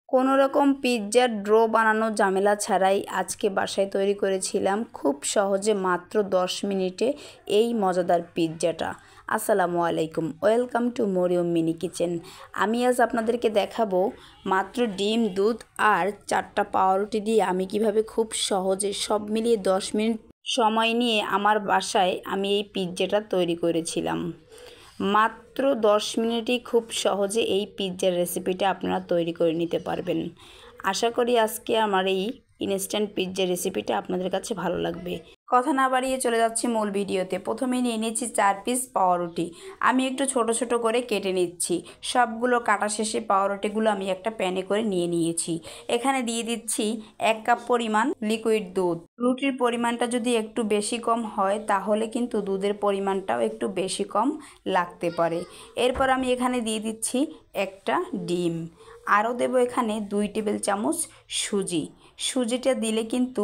কোনো রকম পিৎজার ডো বানানোর ঝামেলা ছাড়াই আজকে বাসায় তৈরি করেছিলাম খুব সহজে মাত্র 10 মিনিটে এই মজাদার পিৎজাটা। আসসালামু আলাইকুম, welcome to Maryam mini kitchen. আমি আজ আপনাদেরকে দেখাবো মাত্র ডিম, দুধ আর 4টা পাউরুটি দিয়ে আমি কিভাবে খুব সহজে সব মিলিয়ে 10 মিনিট সময় নিয়ে আমার বাসায় আমি এই পিৎজাটা তৈরি করেছিলাম। মাত্র 10 মিনিটেই খুব সহজে এই পিৎজার রেসিপিটা আপনারা তৈরি করে নিতে পারবেন। আশা করি আজকে আমার এই ইনস্ট্যান্ট পিৎজার রেসিপিটা আপনাদের কাছে ভালো লাগবে। কথা না বাড়িয়ে চলে যাচ্ছি মূল ভিডিওতে। প্রথমে নিয়ে নিচ্ছি 4 পিস পাউরুটি। আমি একটু ছোট ছোট করে কেটে নিচ্ছি। সবগুলো কাটা শেষে পাউরুটিগুলো আমি একটা প্যানে করে নিয়ে নিয়েছি। এখানে দিয়ে দিচ্ছি 1 কাপ পরিমাণ লিকুইড দুধ। রুটির পরিমাণটা যদি একটু বেশি কম হয় তাহলে কিন্তু দুধের পরিমাণটাও একটু বেশি কম লাগতে পারে। এরপর আমি এখানে দিয়ে দিচ্ছি একটা ডিম। আরও দেব এখানে 2 টেবিল চামচ সুজিটা দিলে কিন্তু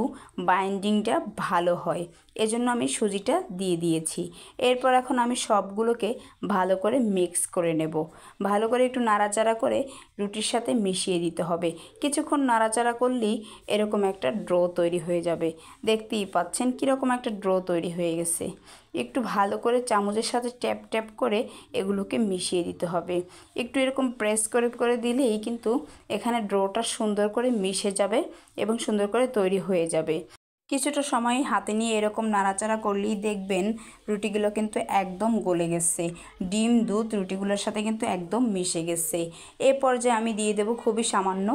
বাইন্ডিংটা ভালো হয়, এজন্য আমি সুজিটা দিয়ে দিয়েছি। এরপর এখন আমি সবগুলোকে ভালো করে মিক্স করে নেব। ভালো করে একটু নাড়াচাড়া করে রুটির সাথে মিশিয়ে দিতে হবে। কিছুক্ষণ নাড়াচাড়া করলেই এরকম একটা ডো তৈরি হয়ে যাবে। দেখতেই পাচ্ছেন কীরকম একটা ডো তৈরি হয়ে গেছে। একটু ভালো করে চামচের সাথে ট্যাপ ট্যাপ করে এগুলোকে মিশিয়ে দিতে হবে। একটু এরকম প্রেস করে করে দিলেই কিন্তু এখানে ডোটা সুন্দর করে মিশে যাবে এবং সুন্দর করে তৈরি হয়ে যাবে। কিছুটা সময় হাতে নিয়ে এরকম নাড়াচাড়া করলেই দেখবেন রুটিগুলো কিন্তু একদম গলে গেছে। ডিম, দুধ রুটিগুলোর সাথে কিন্তু একদম মিশে গেছে। এ পর্যায়ে আমি দিয়ে দেব খুবই সামান্য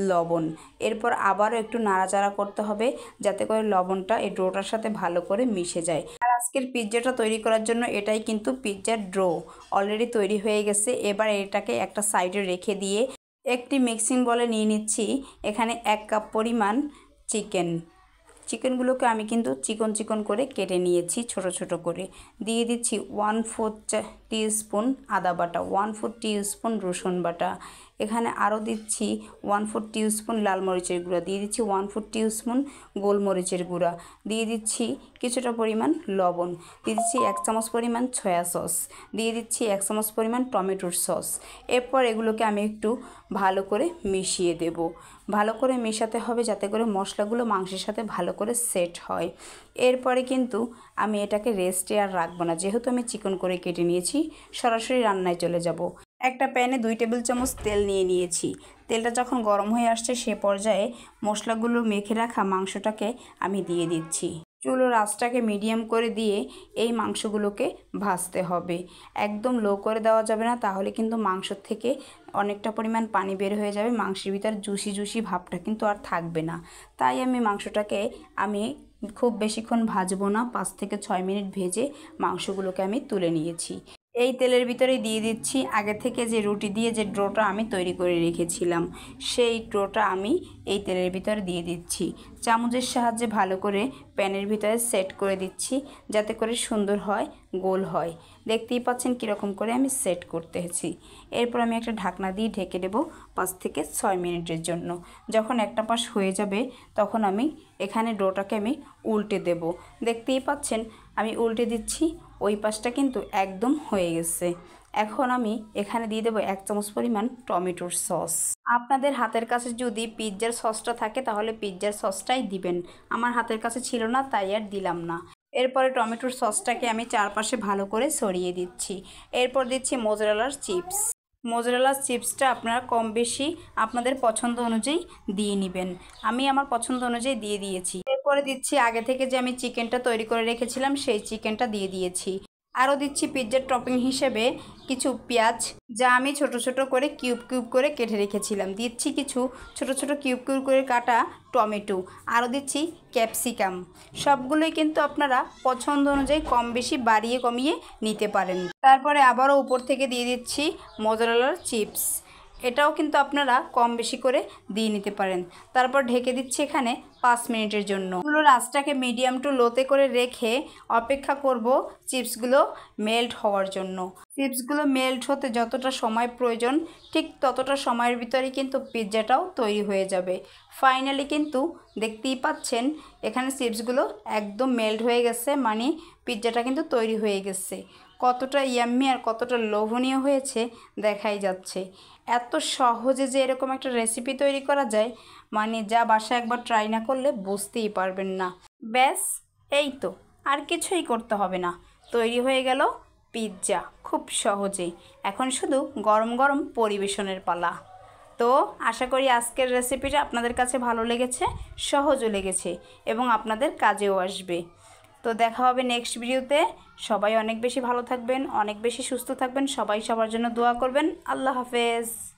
লবণ। এরপর আবারও একটু নাড়াচাড়া করতে হবে যাতে করে লবণটা এই ডোটার সাথে ভালো করে মিশে যায়। আর আজকের পিৎজাটা তৈরি করার জন্য এটাই কিন্তু পিৎজার ডো অলরেডি তৈরি হয়ে গেছে। এবার এটাকে একটা সাইডে রেখে দিয়ে একটি মিক্সিং বলে নিয়ে নিচ্ছি এখানে 1 কাপ পরিমাণ চিকেনগুলোকে আমি কিন্তু চিকন চিকন করে কেটে নিয়েছি ছোট ছোট করে। দিয়ে দিচ্ছি 1/4 টিস্পুন আদা বাটা, 1/4 টিস্পুন রসুন বাটা। এখানে আরও দিচ্ছি 1/4 টিস্পুন লাল মরিচের গুঁড়া, দিয়ে দিচ্ছি 1/4 টিস্পুন গোলমরিচের গুঁড়া, দিয়ে দিচ্ছি কিছুটা পরিমাণ লবণ, দিয়ে দিচ্ছি 1 চামচ পরিমাণ সয়া সস, দিয়ে দিচ্ছি 1 চামচ পরিমাণ টমেটোর সস। এরপর এগুলোকে আমি একটু ভালো করে মিশিয়ে দেব। ভালো করে মেশাতে হবে যাতে করে মশলাগুলো মাংসের সাথে ভালো করে সেট হয়। এরপরে কিন্তু আমি এটাকে রেস্টে আর রাখবো না, যেহেতু আমি চিকন করে কেটে নিয়েছি সরাসরি রান্নায় চলে যাব। একটা প্যানে 2 টেবিল চামচ তেল নিয়ে নিয়েছি। তেলটা যখন গরম হয়ে আসছে সে পর্যায়ে মশলাগুলো মেখে রাখা মাংসটাকে আমি দিয়ে দিচ্ছি। চুলোর আঁচটাকে মিডিয়াম করে দিয়ে এই মাংসগুলোকে ভাজতে হবে। একদম লো করে দেওয়া যাবে না, তাহলে কিন্তু মাংস থেকে অনেকটা পরিমাণ পানি বের হয়ে যাবে, মাংসের ভিতর জুসি ভাবটা কিন্তু আর থাকবে না। তাই আমি মাংসটাকে খুব বেশিক্ষণ ভাজবো না, 5 থেকে 6 মিনিট ভেজে মাংসগুলোকে আমি তুলে নিয়েছি। এই তেলের ভিতরে দিয়ে দিচ্ছি আগে থেকে যে রুটি দিয়ে যে ডোটা আমি তৈরি করে রেখেছিলাম, সেই ডোটা আমি এই তেলের ভিতরে দিয়ে দিচ্ছি। চামচের সাহায্যে ভালো করে প্যানের ভিতরে সেট করে দিচ্ছি যাতে করে সুন্দর হয়, গোল হয়। দেখতেই পাচ্ছেন কীরকম করে আমি সেট করতেছি। এরপর আমি একটা ঢাকনা দিয়ে ঢেকে দেবো 5 থেকে 6 মিনিটের জন্য। যখন একটা পাশ হয়ে যাবে তখন আমি এখানে ডোটাকে আমি উল্টে দেব। দেখতেই পাচ্ছেন আমি উল্টে দিচ্ছি, ওই পাশটা কিন্তু একদম হয়ে গেছে। এখন আমি এখানে দিয়ে দেবো 1 চামচ পরিমাণ টমেটোর সস। আপনাদের হাতের কাছে যদি পিৎজার সসটা থাকে তাহলে পিৎজার সসটাই দিবেন। আমার হাতের কাছে ছিল না তাই আর দিলাম না। এরপরে টমেটোর সসটাকে আমি চারপাশে ভালো করে ছড়িয়ে দিচ্ছি। এরপর দিচ্ছি মোজারেলার চিপস। মোজারেলার চিপসটা আপনারা কম বেশি আপনাদের পছন্দ অনুযায়ী দিয়ে নেবেন। আমি আমার পছন্দ অনুযায়ী দিয়ে দিয়েছি। এরপরে দিচ্ছি আগে থেকে যে আমি চিকেনটা তৈরি করে রেখেছিলাম সেই চিকেনটা দিয়ে দিয়েছি। আরও দিচ্ছি পিৎজার টপিং হিসেবে কিছু পেঁয়াজ, যা আমি ছোট ছোট করে কিউব করে কেটে রেখেছিলাম। দিচ্ছি কিছু ছোট ছোট কিউব করে কাটা টমেটো, আরও দিচ্ছি ক্যাপসিকাম। সবগুলোই কিন্তু আপনারা পছন্দ অনুযায়ী কম বেশি বাড়িয়ে কমিয়ে নিতে পারেন। তারপরে আবারও উপর থেকে দিয়ে দিচ্ছি মোজারেলার চিপস। এটাও কিন্তু আপনারা কম বেশি করে দিয়ে নিতে পারেন। তারপর ঢেকে দিচ্ছি এখানে 5 মিনিটের জন্য। চুলোর আঁচটাকে মিডিয়াম টু লোতে করে রেখে অপেক্ষা করব চিপসগুলো মেল্ট হওয়ার জন্য। চিপসগুলো মেল্ট হতে যতটা সময় প্রয়োজন ঠিক ততটা সময়ের ভিতরেই কিন্তু পিৎজাটাও তৈরি হয়ে যাবে। ফাইনালি কিন্তু দেখতেই পাচ্ছেন এখানে চিপসগুলো একদম মেল্ট হয়ে গেছে, মানে পিৎজাটা কিন্তু তৈরি হয়ে গেছে। কতটা ইয়াম্মি আর কতটা লোভনীয় হয়েছে দেখাই যাচ্ছে। এত সহজে যে এরকম একটা রেসিপি তৈরি করা যায়, মানে যা বাসায় একবার ট্রাই না করলে বুঝতেই পারবেন না। ব্যাস, এই তো, আর কিছুই করতে হবে না, তৈরি হয়ে গেল পিৎজা খুব সহজেই। এখন শুধু গরম গরম পরিবেশনের পালা। তো আশা করি আজকের রেসিপিটা আপনাদের কাছে ভালো লেগেছে, সহজও লেগেছে এবং আপনাদের কাজেও আসবে। তো দেখা হবে নেক্সট ভিডিওতে। সবাই অনেক বেশি ভালো থাকবেন, অনেক বেশি সুস্থ থাকবেন, সবাই সবার জন্য দোয়া করবেন। আল্লাহ হাফেজ।